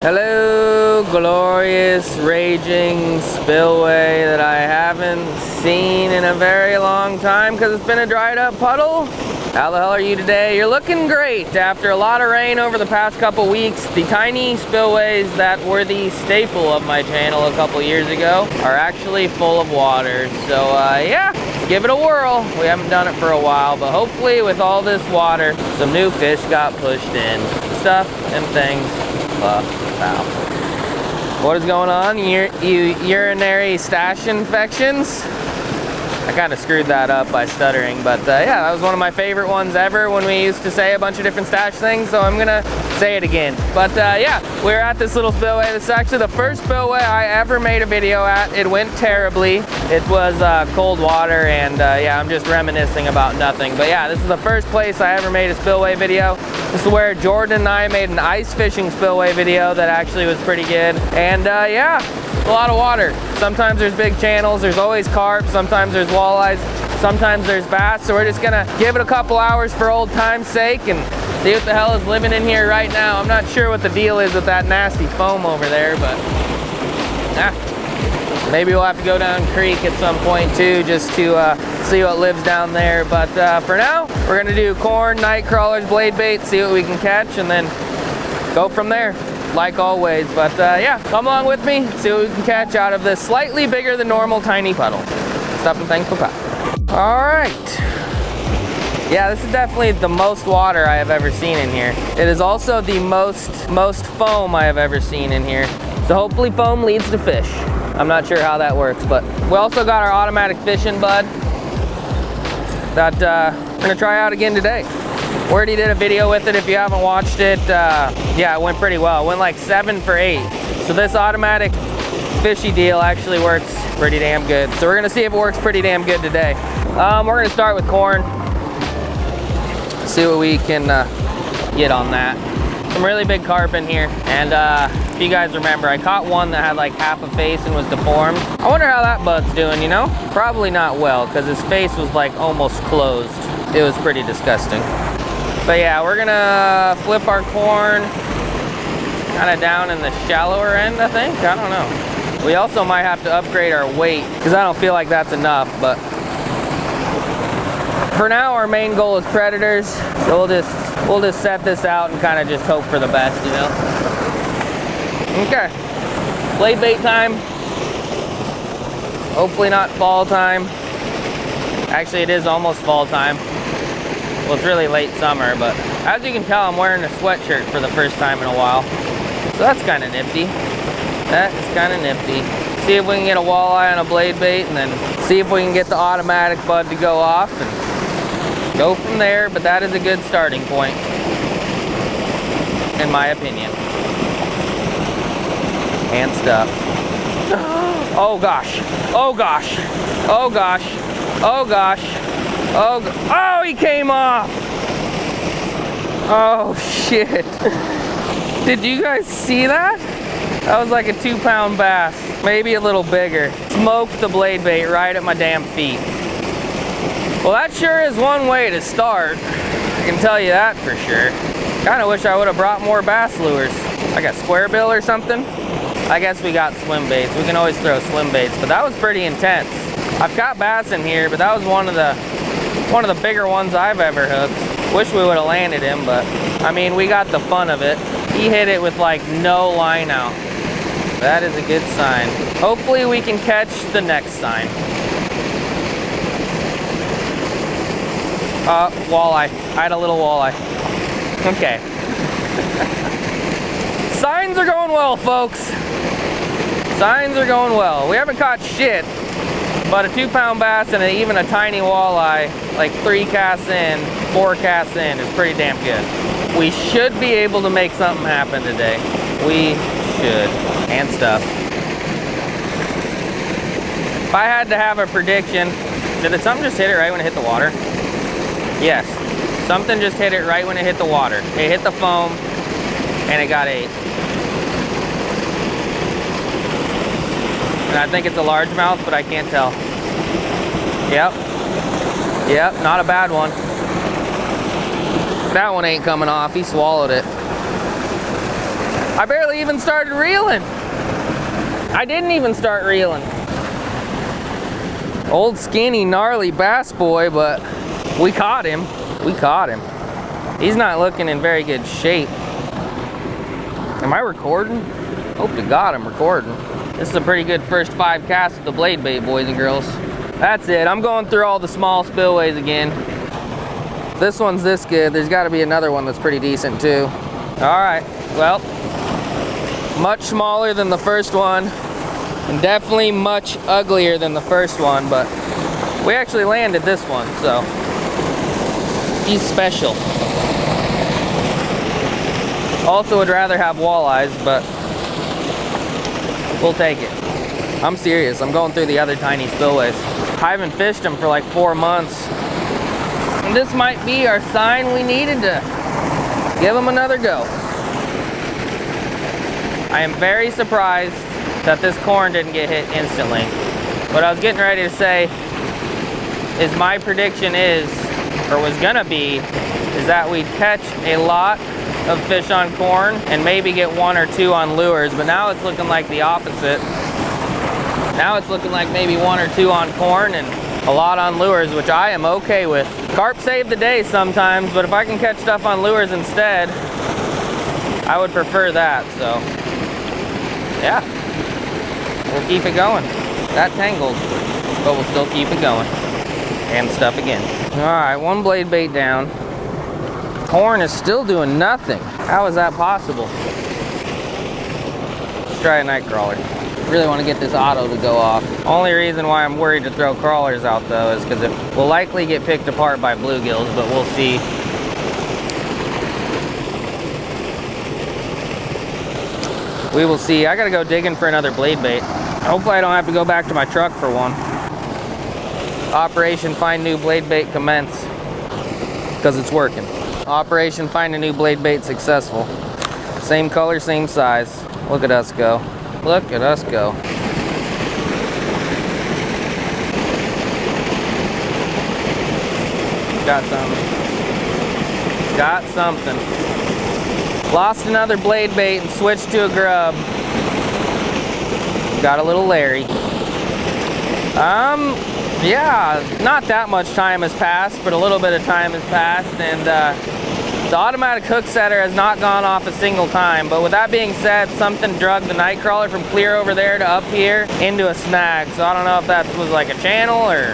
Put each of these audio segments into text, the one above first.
Hello, glorious, raging spillway that I haven't seen in a very long time because it's been a dried up puddle. How the hell are you today? You're looking great. After a lot of rain over the past couple weeks, the tiny spillways that were the staple of my channel a couple years ago are actually full of water. So yeah, give it a whirl. We haven't done it for a while, but hopefully with all this water, some new fish got pushed in. Stuff and things. Wow. What is going on? Urinary stash infections? I kind of screwed that up by stuttering, but yeah, that was one of my favorite ones ever when we used to say a bunch of different stash things, so I'm gonna say it again. But yeah, we're at this little spillway. This is actually the first spillway I ever made a video at. It went terribly. It was cold water, and yeah, I'm just reminiscing about nothing. But yeah, this is the first place I ever made a spillway video. This is where Jordan and I made an ice fishing spillway video that actually was pretty good. And yeah, a lot of water. Sometimes there's big channels, there's always carp, sometimes there's walleyes, sometimes there's bass. So we're just gonna give it a couple hours for old time's sake and see what the hell is living in here right now. I'm not sure what the deal is with that nasty foam over there, but maybe we'll have to go down creek at some point too, just to see what lives down there. But for now, we're gonna do corn, night crawlers, blade bait, see what we can catch, and then go from there, like always. But yeah, come along with me, see what we can catch out of this slightly bigger than normal tiny puddle. Stuff and thanks for popping. All right. Yeah, this is definitely the most water I have ever seen in here. It is also the most foam I have ever seen in here. So hopefully foam leads to fish. I'm not sure how that works, but we also got our automatic fishing bud that we're gonna try out again today. We already did a video with it. If you haven't watched it, yeah, it went pretty well. It went like 7 for 8. So this automatic fishy deal actually works pretty damn good. So we're gonna see if it works pretty damn good today. We're gonna start with corn. See what we can get on that. Some really big carp in here, and if you guys remember, I caught one that had like half a face and was deformed. I wonder how that bud's doing, you know? Probably not well, because his face was like almost closed. It was pretty disgusting. But yeah, we're gonna flip our corn kind of down in the shallower end, I think. I don't know. We also might have to upgrade our weight, because I don't feel like that's enough, but for now, our main goal is predators, so we'll just set this out and kind of just hope for the best, you know? Okay, blade bait time. Hopefully not fall time. Actually, it is almost fall time. Well, it's really late summer, but as you can tell, I'm wearing a sweatshirt for the first time in a while. So that's kind of nifty. That is kind of nifty. See if we can get a walleye on a blade bait, and then see if we can get the automatic bud to go off, and go from there. But that is a good starting point, in my opinion. And stuff. Oh gosh. Oh gosh. Oh gosh. Oh gosh. Oh, he came off. Oh shit. Did you guys see that? That was like a 2-pound bass, maybe a little bigger. Smoked the blade bait right at my damn feet. Well, that sure is one way to start. I can tell you that for sure. Kind of wish I would have brought more bass lures, like a square bill or something. I guess we got swim baits. We can always throw swim baits, but that was pretty intense. I've got bass in here, but that was one of the bigger ones I've ever hooked. Wish we would have landed him, but I mean, we got the fun of it. He hit it with like no line out. That is a good sign. Hopefully we can catch the next sign. Walleye. I had a little walleye. Okay. Signs are going well, folks. Signs are going well. We haven't caught shit, but a 2-pound bass and even a tiny walleye, like 3 casts in, 4 casts in, is pretty damn good. We should be able to make something happen today. We should. And stuff. If I had to have a prediction, did something just hit it right when it hit the water? Yes. Something just hit it right when it hit the water. It hit the foam, and it got ate. And I think it's a largemouth, but I can't tell. Yep. Yep, not a bad one. That one ain't coming off. He swallowed it. I barely even started reeling. I didn't even start reeling. Old skinny gnarly bass boy, but we caught him. We caught him. He's not looking in very good shape. Am I recording? Hope to God I'm recording. This is a pretty good first 5 casts with the blade bait, boys and girls. That's it. I'm going through all the small spillways again. This one's this good. There's got to be another one that's pretty decent too. All right. Well, much smaller than the first one, and definitely much uglier than the first one, but we actually landed this one, so he's special. Also would rather have walleyes, but we'll take it. I'm serious. I'm going through the other tiny spillways. I haven't fished them for like 4 months. And this might be our sign we needed to give them another go. I am very surprised that this corn didn't get hit instantly. What I was getting ready to say is my prediction is, or was gonna be, is that we'd catch a lot of fish on corn and maybe get 1 or 2 on lures, but now it's looking like the opposite. Now it's looking like maybe 1 or 2 on corn and a lot on lures, which I am okay with. Carp save the day sometimes, but if I can catch stuff on lures instead, I would prefer that, so yeah. We'll keep it going. That tangles, but we'll still keep it going. And stuff again. All right, 1 blade bait down. Corn is still doing nothing. How is that possible? Let's try a night crawler. Really want to get this auto to go off. Only reason why I'm worried to throw crawlers out though is because it will likely get picked apart by bluegills, but we'll see. We will see. I gotta go digging for another blade bait. Hopefully I don't have to go back to my truck for one. Operation Find New Blade Bait commence. Because it's working. Operation Find a New Blade Bait successful. Same color, same size. Look at us go. Look at us go. Got something. Got something. Lost another blade bait and switched to a grub. Got a little Larry. Yeah, not that much time has passed, but a little bit of time has passed, and the automatic hook setter has not gone off a single time. But with that being said, something drugged the night crawler from clear over there to up here into a snag. So I don't know if that was like a channel or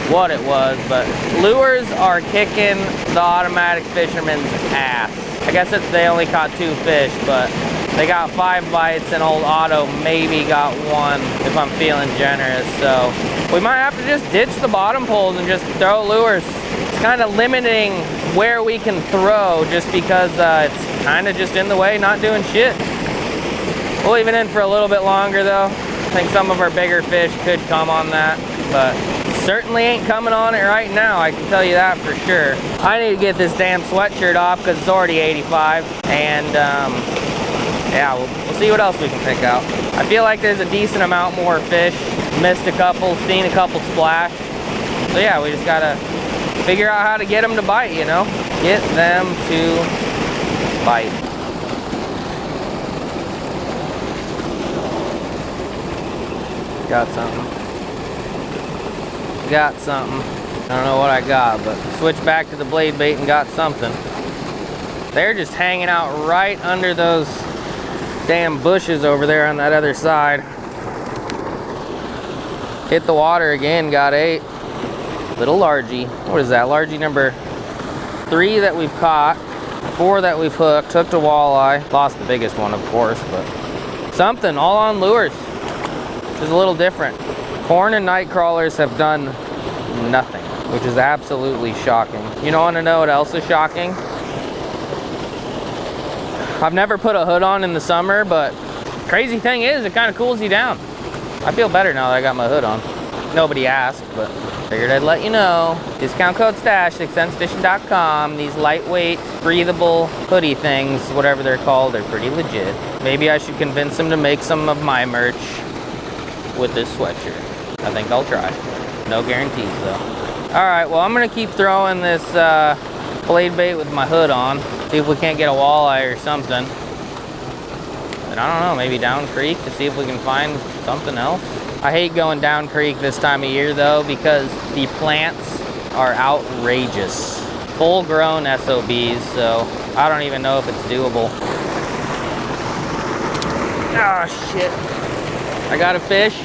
what it was, but lures are kicking the automatic fisherman's ass. I guess they only caught 2 fish, but they got 5 bites, and old Otto maybe got 1 if I'm feeling generous. So we might have to just ditch the bottom poles and just throw lures. It's kind of limiting where we can throw just because it's kind of just in the way, not doing shit. We'll leave it in for a little bit longer though. I think some of our bigger fish could come on that, but certainly ain't coming on it right now, I can tell you that for sure. I need to get this damn sweatshirt off because it's already 85, and yeah, we'll see what else we can pick out. I feel like there's a decent amount more fish. Missed a couple, seen a couple splash. So yeah, we just gotta figure out how to get them to bite, you know? Get them to bite. Got something. Got something. I don't know what I got, but switched back to the blade bait and got something. They're just hanging out right under those damn bushes over there on that other side. Hit the water again, got 8. Little largie. What is that? Largie number 3 that we've caught, 4 that we've hooked, hooked a walleye. Lost the biggest one, of course, but something, all on lures. Which is a little different. Corn and night crawlers have done nothing, which is absolutely shocking. You don't want to know what else is shocking? I've never put a hood on in the summer, but crazy thing is, it kind of cools you down. I feel better now that I got my hood on. Nobody asked, but figured I'd let you know. Discount code STASH, 6centsfishing.com. These lightweight, breathable hoodie things, whatever they're called, they're pretty legit. Maybe I should convince them to make some of my merch with this sweatshirt. I think I'll try. No guarantees though. All right, well, I'm gonna keep throwing this blade bait with my hood on. See if we can't get a walleye or something. I don't know, maybe down creek to see if we can find something else. I hate going down creek this time of year though, because the plants are outrageous. Full grown SOBs, so I don't even know if it's doable. Ah, shit. I got a fish,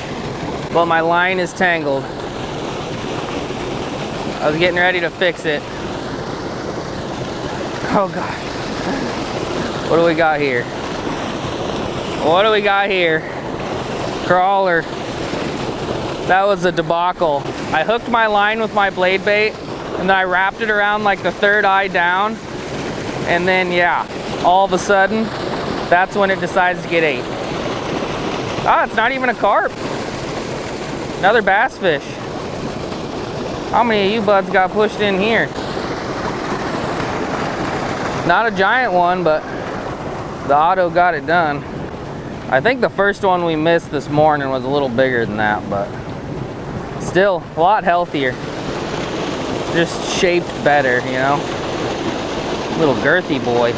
but my line is tangled. I was getting ready to fix it. Oh God. What do we got here? What do we got here? Crawler. That was a debacle. I hooked my line with my blade bait, and then I wrapped it around like the third eye down, and then yeah, all of a sudden, that's when it decides to get ate. Ah, it's not even a carp. Another bass fish. How many of you buds got pushed in here? Not a giant one, but the auto got it done. I think the first one we missed this morning was a little bigger than that, but still a lot healthier. Just shaped better, you know? Little girthy boy.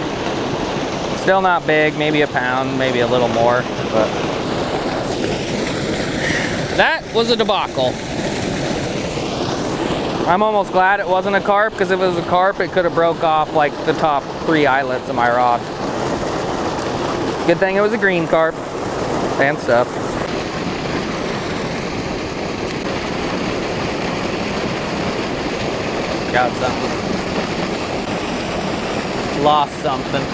Still not big, maybe a pound, maybe a little more, but that was a debacle. I'm almost glad it wasn't a carp, because if it was a carp, it could have broke off like the top 3 eyelets of my rod. Good thing it was a green carp and stuff. Got something. Lost something. I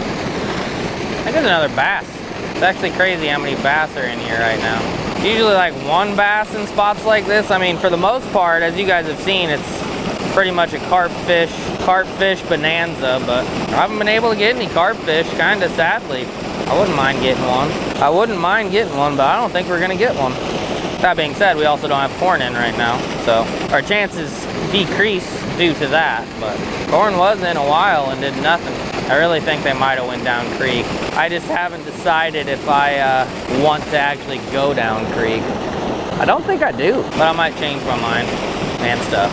think it's another bass. It's actually crazy how many bass are in here right now. Usually like one bass in spots like this. I mean, for the most part, as you guys have seen, it's pretty much a carp fish bonanza, but I haven't been able to get any carp fish, kind of sadly. I wouldn't mind getting one. I wouldn't mind getting one, but I don't think we're gonna get one. That being said, we also don't have corn in right now, so our chances decrease due to that, but corn was in a while and did nothing. I really think they might have went down creek. I just haven't decided if I want to actually go down creek. I don't think I do, but I might change my mind and stuff.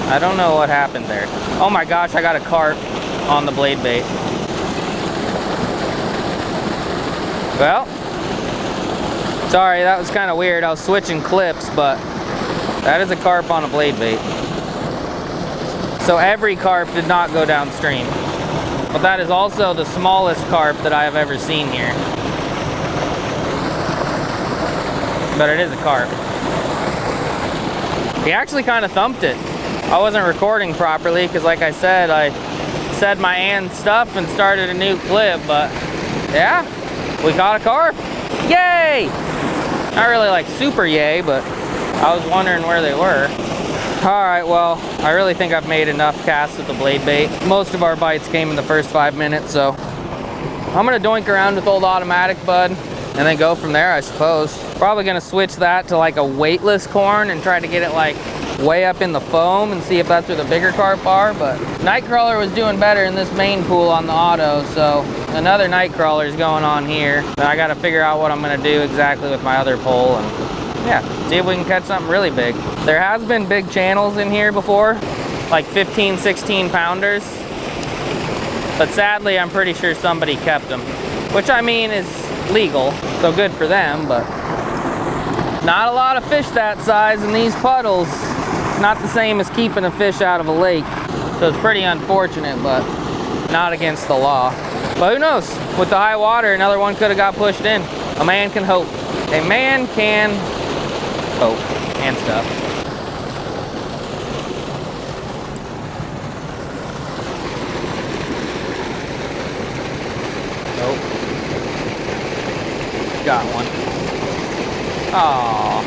I don't know what happened there. Oh my gosh, I got a carp on the blade bait. Well, sorry, that was kind of weird. I was switching clips, but that is a carp on a blade bait. So every carp did not go downstream. But that is also the smallest carp that I have ever seen here. But it is a carp. He actually kind of thumped it. I wasn't recording properly because, like I said my and stuff and started a new clip, but yeah, we caught a carp. Yay! Not really like super yay, but I was wondering where they were. All right, well, I really think I've made enough casts with the blade bait. Most of our bites came in the first 5 minutes, so I'm gonna doink around with old automatic bud and then go from there, I suppose. Probably gonna switch that to like a weightless corn and try to get it like way up in the foam and see if that's where the bigger carp are, but Nightcrawler was doing better in this main pool on the auto, so another Nightcrawler is going on here. Now I gotta figure out what I'm gonna do exactly with my other pole and yeah, see if we can catch something really big. There has been big channels in here before, like 15, 16 pounders, but sadly I'm pretty sure somebody kept them, which I mean is legal, so good for them, but not a lot of fish that size in these puddles. Not the same as keeping a fish out of a lake, so it's pretty unfortunate, but not against the law. But who knows, with the high water, another one could have got pushed in. A man can hope. A man can hope and stuff. Nope. Got one. Aww.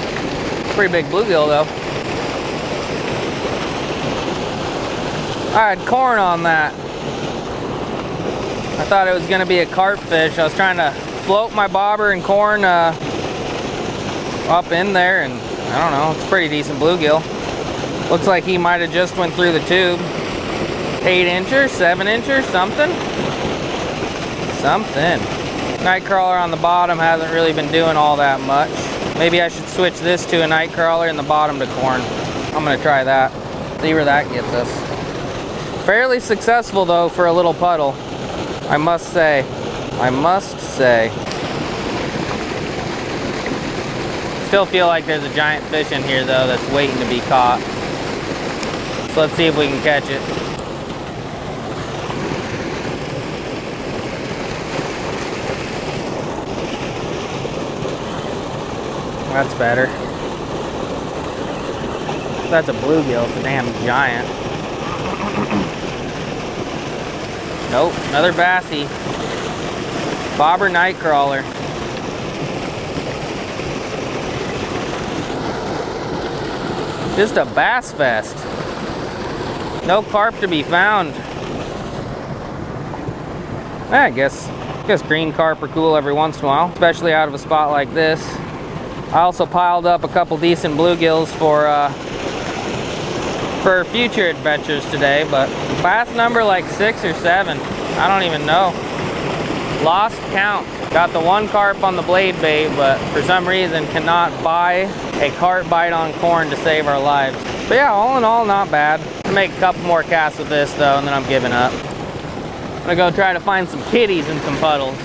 Pretty big bluegill though. I had corn on that. I thought it was gonna be a carp fish. I was trying to float my bobber and corn up in there, and I don't know, it's a pretty decent bluegill. Looks like he might have just went through the tube. 8-incher, 7-incher, something. Nightcrawler on the bottom hasn't really been doing all that much. Maybe I should switch this to a Nightcrawler and the bottom to corn. I'm gonna try that. See where that gets us. Fairly successful though for a little puddle, I must say. Still feel like there's a giant fish in here though that's waiting to be caught. So let's see if we can catch it. That's better. That's a bluegill, it's a damn giant. Nope, another bassy. Bobber nightcrawler. Just a bass fest. No carp to be found. I guess green carp are cool every once in a while, especially out of a spot like this. I also piled up a couple decent bluegills for future adventures today, but bass number like 6 or 7. I don't even know. Lost count. Got the one carp on the blade bait, but for some reason cannot buy a carp bite on corn to save our lives. But yeah, all in all, not bad. I'll make a couple more casts with this though, and then I'm giving up. I'm gonna go try to find some kitties in some puddles.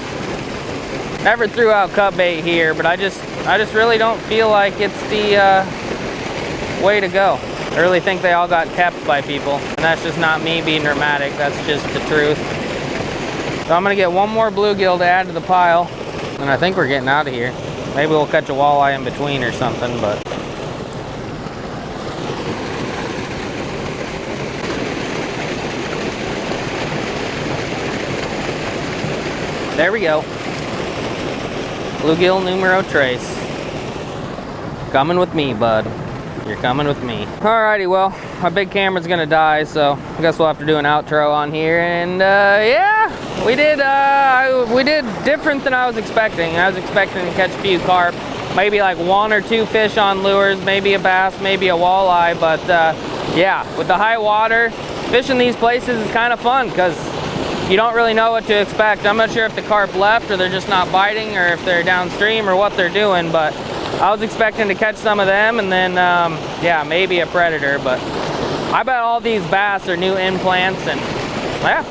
Never threw out cut bait here, but I just really don't feel like it's the way to go. I really think they all got kept by people, and that's just not me being dramatic, that's just the truth. So I'm gonna get one more bluegill to add to the pile, and I think we're getting out of here. Maybe we'll catch a walleye in between or something, but. There we go. Bluegill numero trace. Coming with me, bud. You're coming with me. Alrighty, well, my big camera's gonna die, so I guess we'll have to do an outro on here. And yeah, we did different than I was expecting. I was expecting to catch a few carp, maybe like 1 or 2 fish on lures, maybe a bass, maybe a walleye. But yeah, with the high water, fishing these places is kind of fun because you don't really know what to expect. I'm not sure if the carp left or they're just not biting or if they're downstream or what they're doing, but I was expecting to catch some of them and then, yeah, maybe a predator, but I bet all these bass are new implants, and yeah,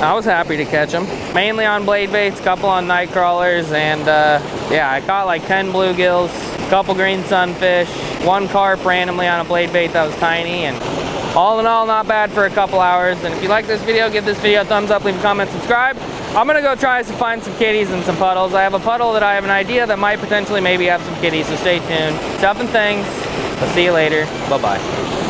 I was happy to catch them. Mainly on blade baits, a couple on night crawlers, and yeah, I caught like 10 bluegills, a couple green sunfish, 1 carp randomly on a blade bait that was tiny, and all in all, not bad for a couple hours. And if you like this video, give this video a thumbs up, leave a comment, subscribe. I'm gonna go try to find some kitties and some puddles. I have a puddle that I have an idea that might potentially maybe have some kitties, so stay tuned. Stuff and things. I'll see you later. Bye-bye.